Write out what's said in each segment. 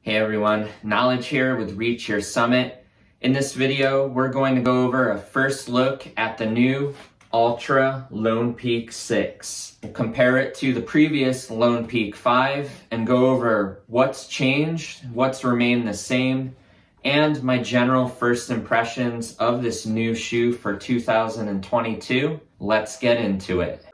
Hey everyone, Knowledge here with Reach Your Summit. In this video, we're going to go over a first look at the new Altra Lone Peak 6. We'll compare it to the previous Lone Peak 5 and go over what's changed, what's remained the same, and my general first impressions of this new shoe for 2022. Let's get into it.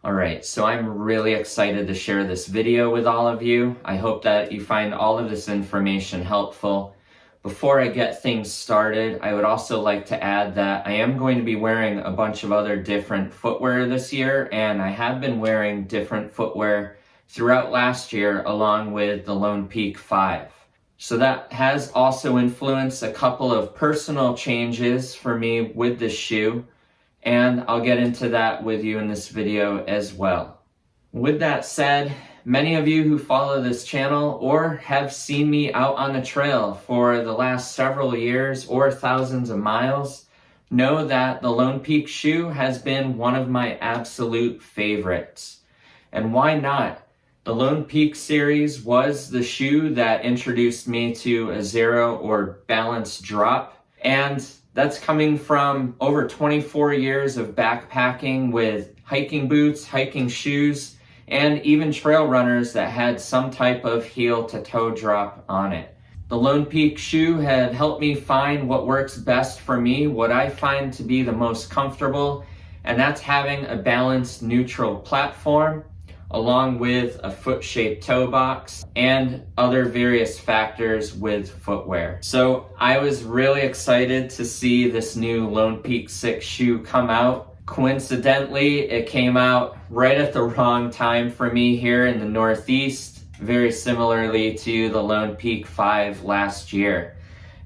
Alright, so I'm really excited to share this video with all of you. I hope that you find all of this information helpful. Before I get things started, I would also like to add that I am going to be wearing a bunch of other different footwear this year, and I have been wearing different footwear throughout last year along with the Lone Peak 5. So that has also influenced a couple of personal changes for me with this shoe, and I'll get into that with you in this video as well. With that said, many of you who follow this channel or have seen me out on the trail for the last several years or thousands of miles know that the Lone Peak shoe has been one of my absolute favorites. And why not? The Lone Peak series was the shoe that introduced me to a zero or balanced drop, and that's coming from over 24 years of backpacking with hiking boots, hiking shoes, and even trail runners that had some type of heel to toe drop on it. The Lone Peak shoe had helped me find what works best for me, what I find to be the most comfortable, and that's having a balanced neutral platform along with a foot-shaped toe box and other various factors with footwear. So I was really excited to see this new Lone Peak 6 shoe come out. Coincidentally, it came out right at the wrong time for me here in the Northeast, very similarly to the Lone Peak 5 last year.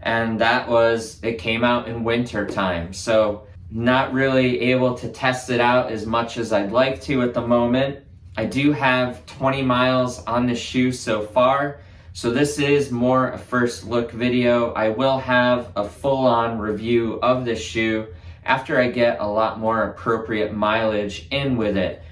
And that was, it came out in winter time. So not really able to test it out as much as I'd like to at the moment. I do have 20 miles on this shoe so far, so this is more a first look video. I will have a full-on review of this shoe after I get a lot more appropriate mileage in with it.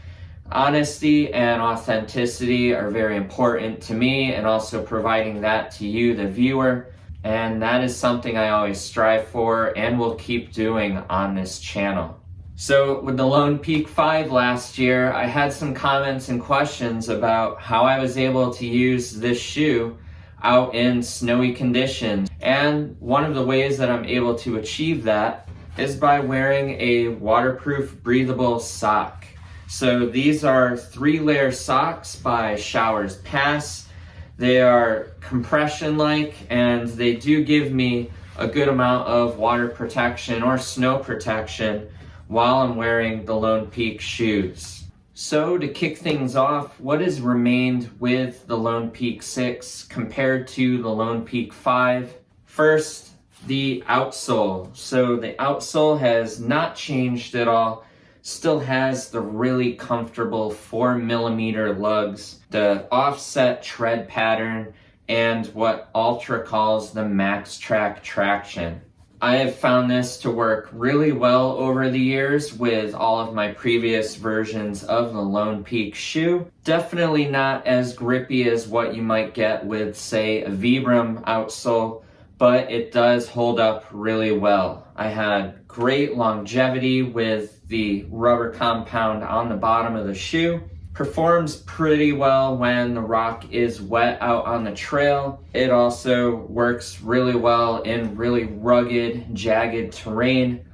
Honesty and authenticity are very important to me, and also providing that to you, the viewer, and that is something I always strive for and will keep doing on this channel. So with the Lone Peak 5 last year, I had some comments and questions about how I was able to use this shoe out in snowy conditions. And one of the ways that I'm able to achieve that is by wearing a waterproof, breathable sock. So these are 3-layer socks by Showers Pass. They are compression-like, and they do give me a good amount of water protection or snow protection while I'm wearing the Lone Peak shoes. So to kick things off, what has remained with the Lone Peak 6 compared to the Lone Peak 5? First, the outsole. So the outsole has not changed at all, still has the really comfortable 4mm lugs, the offset tread pattern, and what Altra calls the Max Track traction. I have found this to work really well over the years with all of my previous versions of the Lone Peak shoe. Definitely not as grippy as what you might get with, say, a Vibram outsole, but it does hold up really well. I had great longevity with the rubber compound on the bottom of the shoe. Performs pretty well when the rock is wet out on the trail. It also works really well in really rugged, jagged terrain,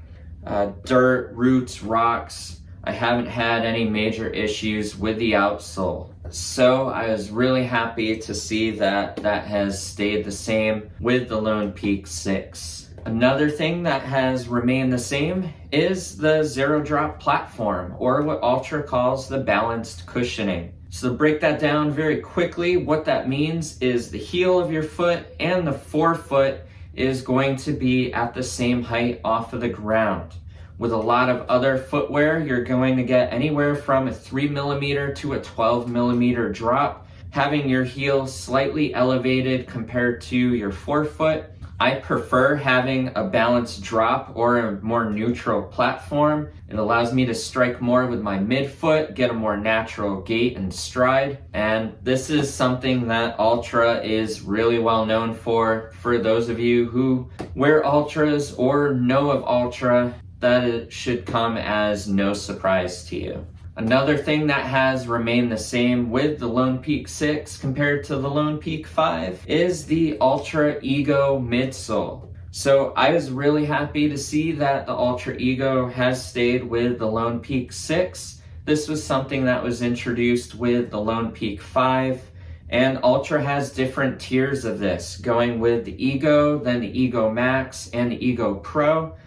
dirt, roots, rocks. I haven't had any major issues with the outsole. So I was really happy to see that that has stayed the same with the Lone Peak 6. Another thing that has remained the same is the zero drop platform, or what Altra calls the balanced cushioning. So to break that down very quickly, what that means is the heel of your foot and the forefoot is going to be at the same height off of the ground. With a lot of other footwear, you're going to get anywhere from a 3mm to a 12mm drop. having your heel slightly elevated compared to your forefoot. I prefer having a balanced drop or a more neutral platform. It allows me to strike more with my midfoot, get a more natural gait and stride. And this is something that Altra is really well known for. For those of you who wear Altras or know of Altra, that it should come as no surprise to you. Another thing that has remained the same with the Lone Peak 6 compared to the Lone Peak 5 is the Ultra Ego midsole. So I was really happy to see that the Ultra Ego has stayed with the Lone Peak 6. This was something that was introduced with the Lone Peak 5, and Ultra has different tiers of this, going with the Ego, then the Ego Max, and the Ego Pro.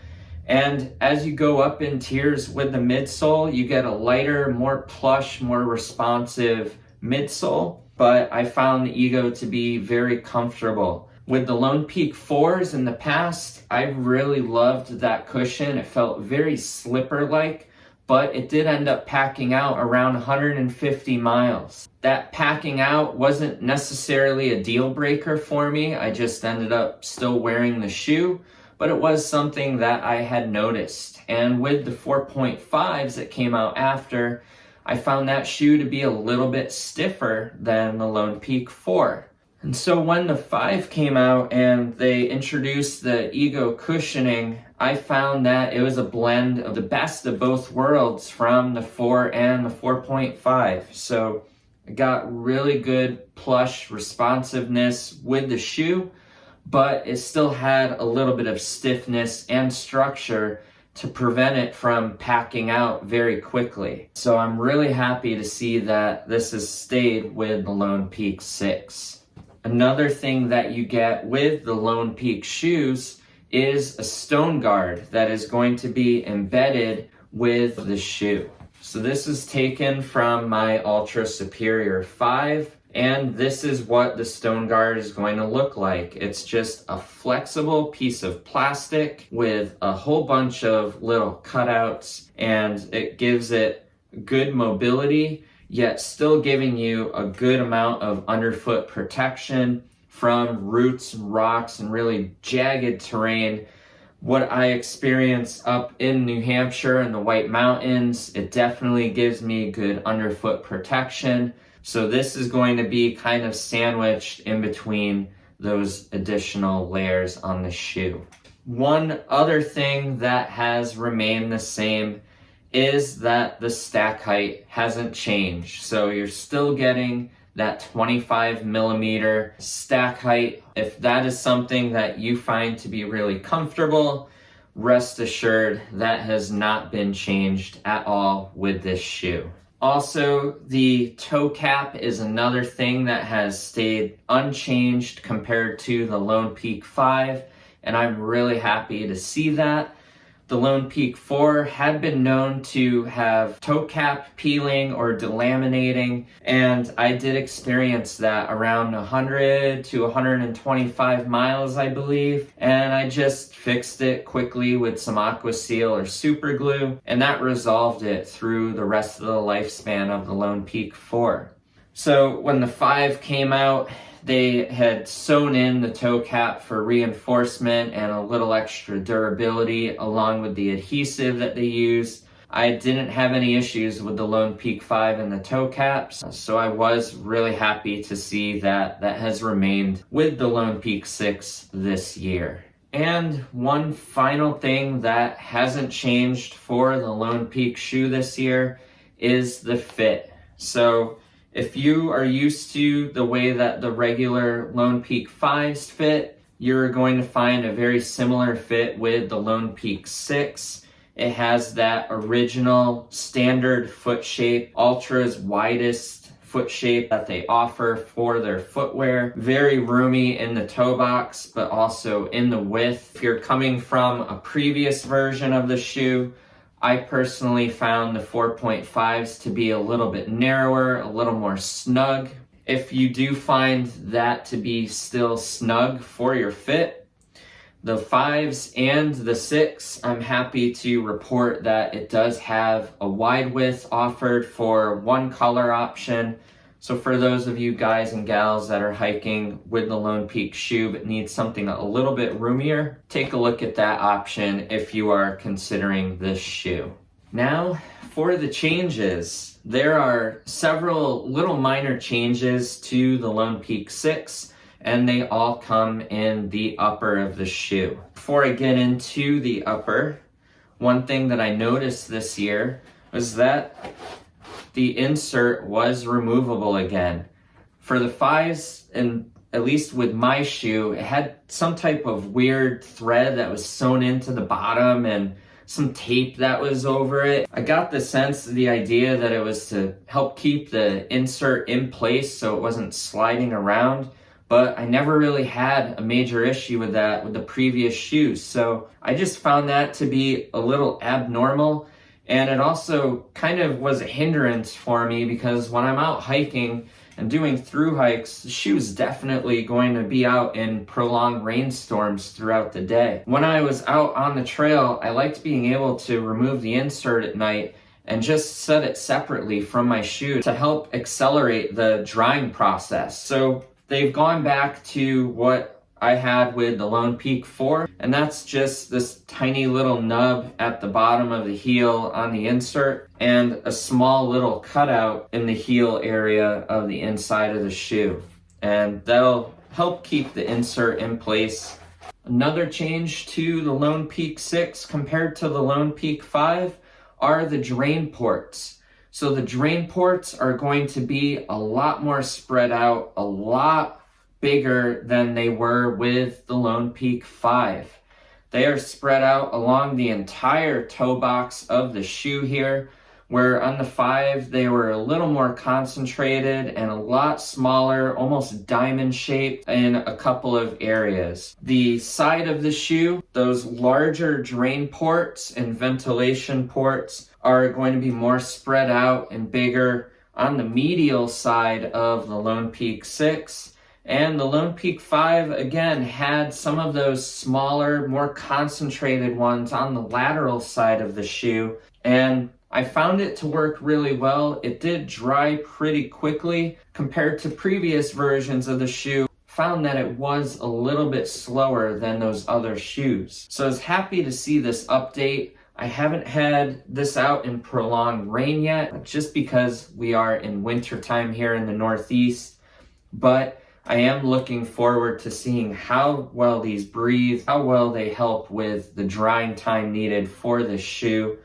And as you go up in tiers with the midsole, you get a lighter, more plush, more responsive midsole. But I found the Ego to be very comfortable. With the Lone Peak 4s in the past, I really loved that cushion. It felt very slipper-like, but it did end up packing out around 150 miles. That packing out wasn't necessarily a deal breaker for me. I just ended up still wearing the shoe. But it was something that I had noticed. And with the 4.5s that came out after, I found that shoe to be a little bit stiffer than the Lone Peak 4. And so when the 5 came out and they introduced the Ego cushioning, I found that it was a blend of the best of both worlds from the 4 and the 4.5. So I got really good plush responsiveness with the shoe, but it still had a little bit of stiffness and structure to prevent it from packing out very quickly. So I'm really happy to see that this has stayed with the Lone Peak 6. Another thing that you get with the Lone Peak shoes is a stone guard that is going to be embedded with the shoe. So this is taken from my Ultra Superior 5. And this is what the stone guard is going to look like. It's just a flexible piece of plastic with a whole bunch of little cutouts, and it gives it good mobility, yet still giving you a good amount of underfoot protection from roots and rocks and really jagged terrain. What I experienced up in New Hampshire in the White Mountains, it definitely gives me good underfoot protection. So this is going to be kind of sandwiched in between those additional layers on the shoe. One other thing that has remained the same is that the stack height hasn't changed. So you're still getting that 25 millimeter stack height. If that is something that you find to be really comfortable, rest assured that has not been changed at all with this shoe. Also, the toe cap is another thing that has stayed unchanged compared to the Lone Peak 5, and I'm really happy to see that. The Lone Peak 4 had been known to have toe cap peeling or delaminating, and I did experience that around 100 to 125 miles, I believe, and I just fixed it quickly with some Aqua Seal or super glue, and that resolved it through the rest of the lifespan of the Lone Peak 4. So when the 5 came out, they had sewn in the toe cap for reinforcement and a little extra durability along with the adhesive that they used. I didn't have any issues with the Lone Peak 5 and the toe caps, so I was really happy to see that that has remained with the Lone Peak 6 this year. And one final thing that hasn't changed for the Lone Peak shoe this year is the fit. So if you are used to the way that the regular Lone Peak 5s fit, you're going to find a very similar fit with the Lone Peak 6. It has that original standard foot shape, Ultra's widest foot shape that they offer for their footwear. Very roomy in the toe box, but also in the width. If you're coming from a previous version of the shoe, I personally found the 4.5s to be a little bit narrower, a little more snug. If you do find that to be still snug for your fit, the 5s and the 6, I'm happy to report that it does have a wide width offered for one color option, So for those of you guys and gals that are hiking with the Lone Peak shoe but need something a little bit roomier, take a look at that option if you are considering this shoe. Now for the changes. There are several little minor changes to the Lone Peak 6, and they all come in the upper of the shoe. Before I get into the upper, one thing that I noticed this year was that the insert was removable again. For the 5s, and at least with my shoe, it had some type of weird thread that was sewn into the bottom and some tape that was over it. I got the sense, the idea that it was to help keep the insert in place so it wasn't sliding around, but I never really had a major issue with that with the previous shoes. So I just found that to be a little abnormal. And it also kind of was a hindrance for me because when I'm out hiking and doing through hikes, the shoe is definitely going to be out in prolonged rainstorms throughout the day. When I was out on the trail, I liked being able to remove the insert at night and just set it separately from my shoe to help accelerate the drying process. So they've gone back to what I had with the Lone Peak 4, and that's just this tiny little nub at the bottom of the heel on the insert and a small little cutout in the heel area of the inside of the shoe. And that'll help keep the insert in place. Another change to the Lone Peak 6 compared to the Lone Peak 5 are the drain ports. So the drain ports are going to be a lot more spread out, a lot bigger than they were with the Lone Peak 5. They are spread out along the entire toe box of the shoe here, where on the 5 they were a little more concentrated and a lot smaller, almost diamond shaped in a couple of areas. The side of the shoe, those larger drain ports and ventilation ports are going to be more spread out and bigger on the medial side of the Lone Peak 6. And the Lone Peak 5, again, had some of those smaller, more concentrated ones on the lateral side of the shoe. And I found it to work really well. It did dry pretty quickly compared to previous versions of the shoe. Found that it was a little bit slower than those other shoes. So I was happy to see this update. I haven't had this out in prolonged rain yet, just because we are in winter time here in the Northeast. But I am looking forward to seeing how well these breathe, how well they help with the drying time needed for this shoe,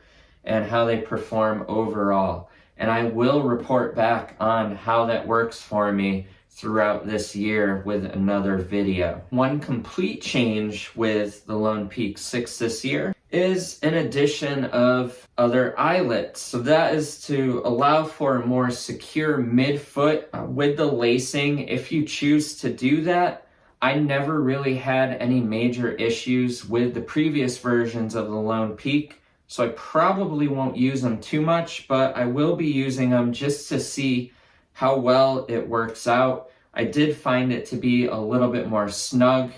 and how they perform overall. And I will report back on how that works for me throughout this year with another video. One complete change with the Lone Peak 6 this year is an addition of other eyelets. So that is to allow for a more secure midfoot with the lacing. If you choose to do that, I never really had any major issues with the previous versions of the Lone Peak. So I probably won't use them too much, but I will be using them just to see how well it works out. I did find it to be a little bit more snug.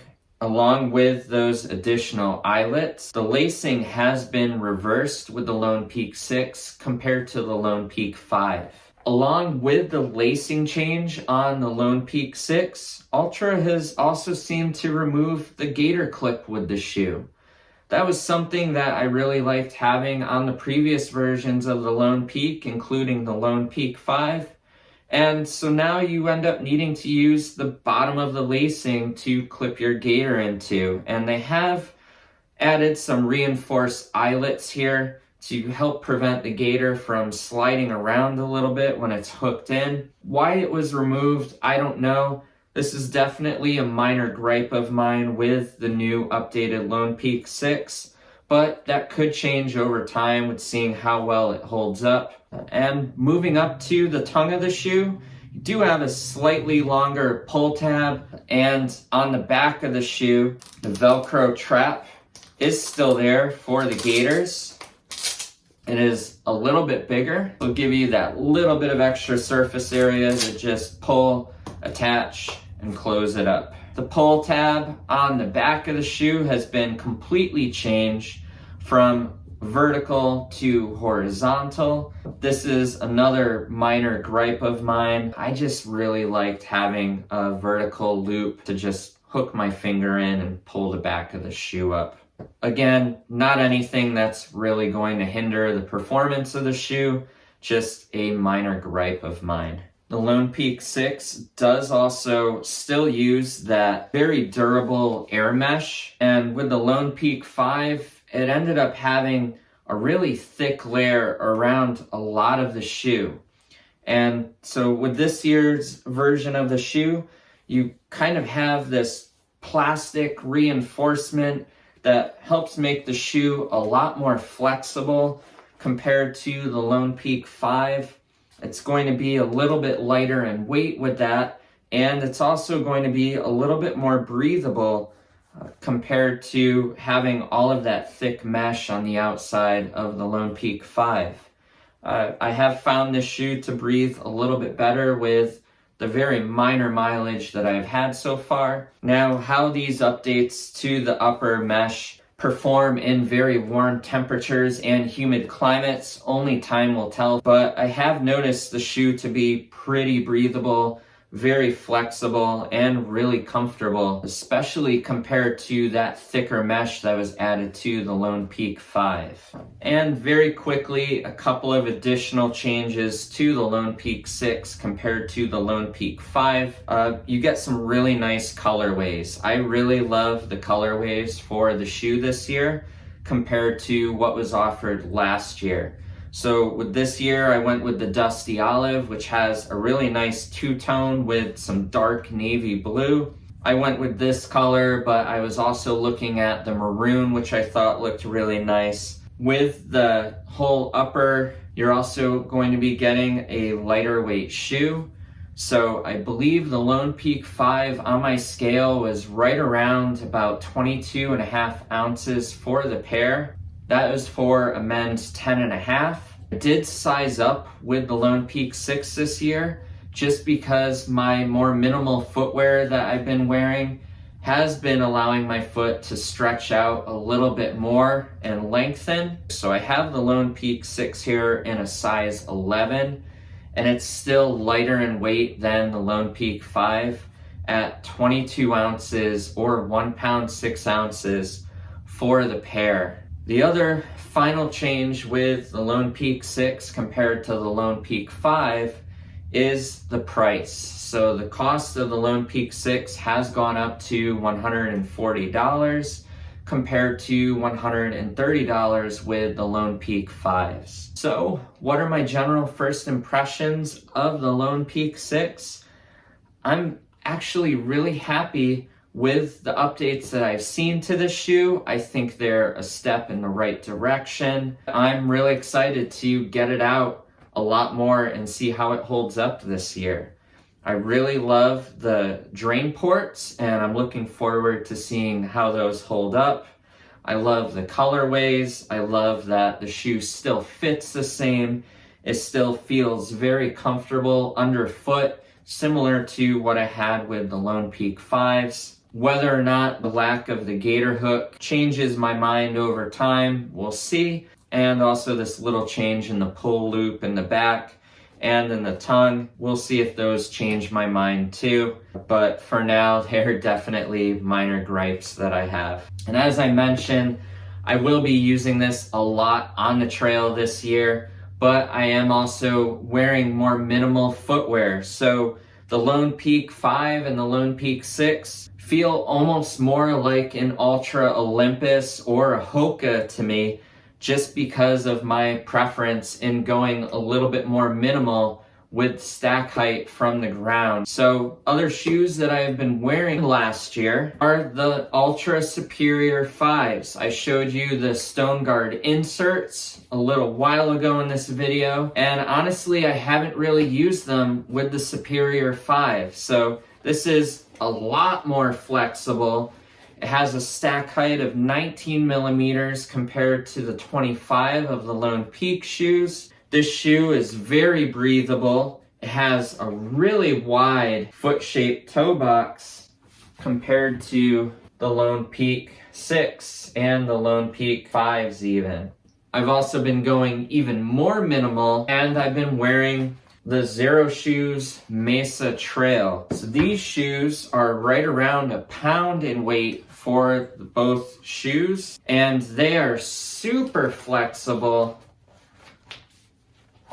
Along with those additional eyelets, the lacing has been reversed with the Lone Peak 6 compared to the Lone Peak 5. Along with the lacing change on the Lone Peak 6, Altra has also seemed to remove the gator clip with the shoe. That was something that I really liked having on the previous versions of the Lone Peak, including the Lone Peak 5. And so now you end up needing to use the bottom of the lacing to clip your gaiter into. And they have added some reinforced eyelets here to help prevent the gaiter from sliding around a little bit when it's hooked in. Why it was removed, I don't know. This is definitely a minor gripe of mine with the new updated Lone Peak 6. But that could change over time with seeing how well it holds up. And moving up to the tongue of the shoe, you do have a slightly longer pull tab, and on the back of the shoe, the Velcro trap is still there for the gaiters. It is a little bit bigger. It'll give you that little bit of extra surface area to just pull, attach, and close it up. The pull tab on the back of the shoe has been completely changed from vertical to horizontal. This is another minor gripe of mine. I just really liked having a vertical loop to just hook my finger in and pull the back of the shoe up. Again, not anything that's really going to hinder the performance of the shoe, just a minor gripe of mine. The Lone Peak 6 does also still use that very durable air mesh, and with the Lone Peak 5, it ended up having a really thick layer around a lot of the shoe. And so with this year's version of the shoe, you kind of have this plastic reinforcement that helps make the shoe a lot more flexible compared to the Lone Peak 5. It's going to be a little bit lighter in weight with that, and it's also going to be a little bit more breathable compared to having all of that thick mesh on the outside of the Lone Peak 5. I have found this shoe to breathe a little bit better with the very minor mileage that I've had so far. Now, how these updates to the upper mesh perform in very warm temperatures and humid climates, only time will tell, but I have noticed the shoe to be pretty breathable, very flexible, and really comfortable, especially compared to that thicker mesh that was added to the Lone Peak 5. And very quickly, a couple of additional changes to the Lone Peak 6 compared to the Lone Peak 5. You get some really nice colorways. I really love the colorways for the shoe this year compared to what was offered last year. So with this year, I went with the Dusty Olive, which has a really nice two-tone with some dark navy blue. I went with this color, but I was also looking at the maroon, which I thought looked really nice. With the whole upper, you're also going to be getting a lighter weight shoe. So I believe the Lone Peak 5 on my scale was right around about 22.5 ounces for the pair. That was for a men's 10.5. I did size up with the Lone Peak 6 this year just because my more minimal footwear that I've been wearing has been allowing my foot to stretch out a little bit more and lengthen. So I have the Lone Peak 6 here in a size 11, and it's still lighter in weight than the Lone Peak 5 at 22 ounces or 1 pound 6 ounces for the pair. The other final change with the Lone Peak 6 compared to the Lone Peak 5 is the price. So the cost of the Lone Peak 6 has gone up to $140 compared to $130 with the Lone Peak 5s. So what are my general first impressions of the Lone Peak 6? I'm actually really happy with the updates that I've seen to this shoe. I think they're a step in the right direction. I'm really excited to get it out a lot more and see how it holds up this year. I really love the drain ports, and I'm looking forward to seeing how those hold up. I love the colorways. I love that the shoe still fits the same. It still feels very comfortable underfoot, similar to what I had with the Lone Peak 5s. Whether or not the lack of the gator hook changes my mind over time, we'll see. And also this little change in the pull loop in the back and in the tongue, we'll see if those change my mind too. But for now, they're definitely minor gripes that I have. And as I mentioned, I will be using this a lot on the trail this year, but I am also wearing more minimal footwear. So the Lone Peak 5 and the Lone Peak 6 feel almost more like an Ultra Olympus or a Hoka to me, just because of my preference in going a little bit more minimal with stack height from the ground. So other shoes that I have been wearing last year are the Ultra Superior 5s. I showed you the Stone Guard inserts a little while ago in this video, and honestly I haven't really used them with the Superior 5. So this is a lot more flexible. It has a stack height of 19 millimeters compared to the 25 of the Lone Peak shoes. This shoe is very breathable. It has a really wide foot-shaped toe box compared to the Lone Peak 6 and the Lone Peak 5s even. I've also been going even more minimal, and I've been wearing the Zero Shoes Mesa Trail. So these shoes are right around a pound in weight for both shoes, and they are super flexible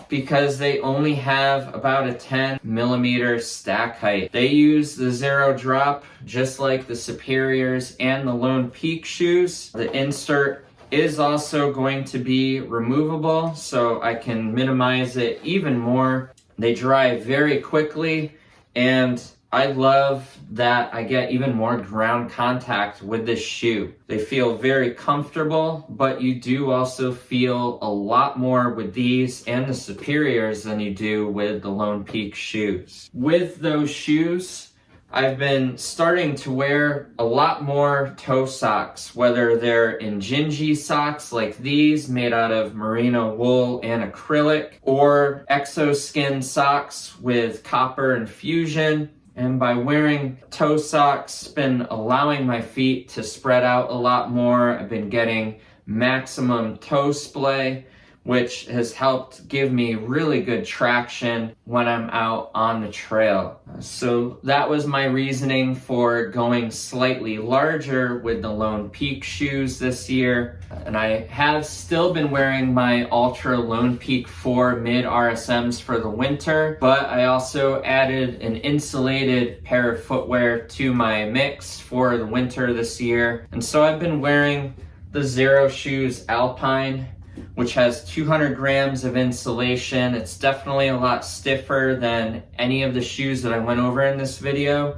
because they only have about a 10mm stack height. They use the Zero Drop just like the Superiors and the Lone Peak shoes. The insert is also going to be removable, so I can minimize it even more. They dry very quickly, and I love that I get even more ground contact with this shoe. They feel very comfortable, but you do also feel a lot more with these and the Superiors than you do with the Lone Peak shoes. With those shoes, I've been starting to wear a lot more toe socks, whether they're Injinji socks like these made out of merino wool and acrylic, or exoskin socks with copper and fusion. And by wearing toe socks, it's been allowing my feet to spread out a lot more. I've been getting maximum toe splay, which has helped give me really good traction when I'm out on the trail. So that was my reasoning for going slightly larger with the Lone Peak shoes this year. And I have still been wearing my Altra Lone Peak 4 mid RSMs for the winter, but I also added an insulated pair of footwear to my mix for the winter this year. And so I've been wearing the Zero Shoes Alpine, which has 200 grams of insulation. It's definitely a lot stiffer than any of the shoes that I went over in this video,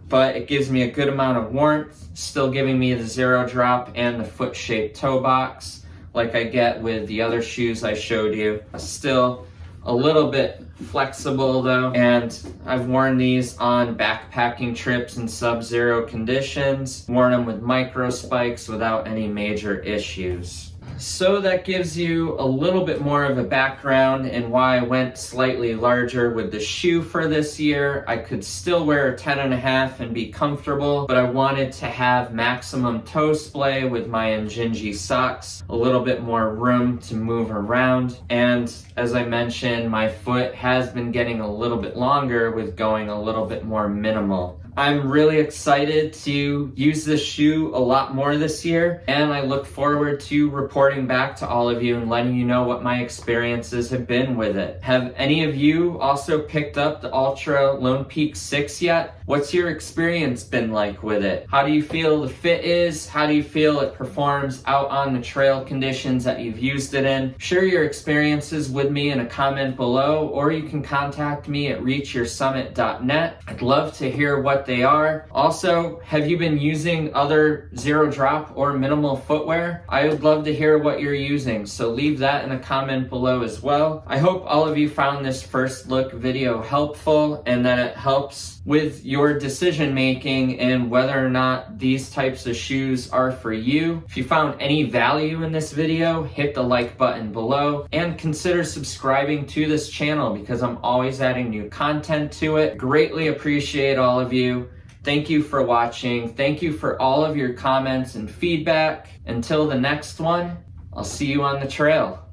but it gives me a good amount of warmth, still giving me the Zero Drop and the foot-shaped toe box like I get with the other shoes I showed you. Still a little bit flexible though, and I've worn these on backpacking trips in sub-zero conditions, worn them with micro spikes without any major issues. So that gives you a little bit more of a background in why I went slightly larger with the shoe for this year. I could still wear a 10.5 and be comfortable, but I wanted to have maximum toe splay with my Injinji socks, a little bit more room to move around. And as I mentioned, my foot has been getting a little bit longer with going a little bit more minimal. I'm really excited to use this shoe a lot more this year, and I look forward to reporting back to all of you and letting you know what my experiences have been with it. Have any of you also picked up the Altra Lone Peak 6 yet? What's your experience been like with it? How do you feel the fit is? How do you feel it performs out on the trail conditions that you've used it in? Share your experiences with me in a comment below, or you can contact me at reachyoursummit.net. I'd love to hear what they are. Also, have you been using other Zero Drop or minimal footwear? I would love to hear what you're using, so leave that in a comment below as well. I hope all of you found this first look video helpful and that it helps with your decision making and whether or not these types of shoes are for you. If you found any value in this video, hit the like button below and consider subscribing to this channel because I'm always adding new content to it. Greatly appreciate all of you. Thank you for watching. Thank you for all of your comments and feedback. Until the next one, I'll see you on the trail.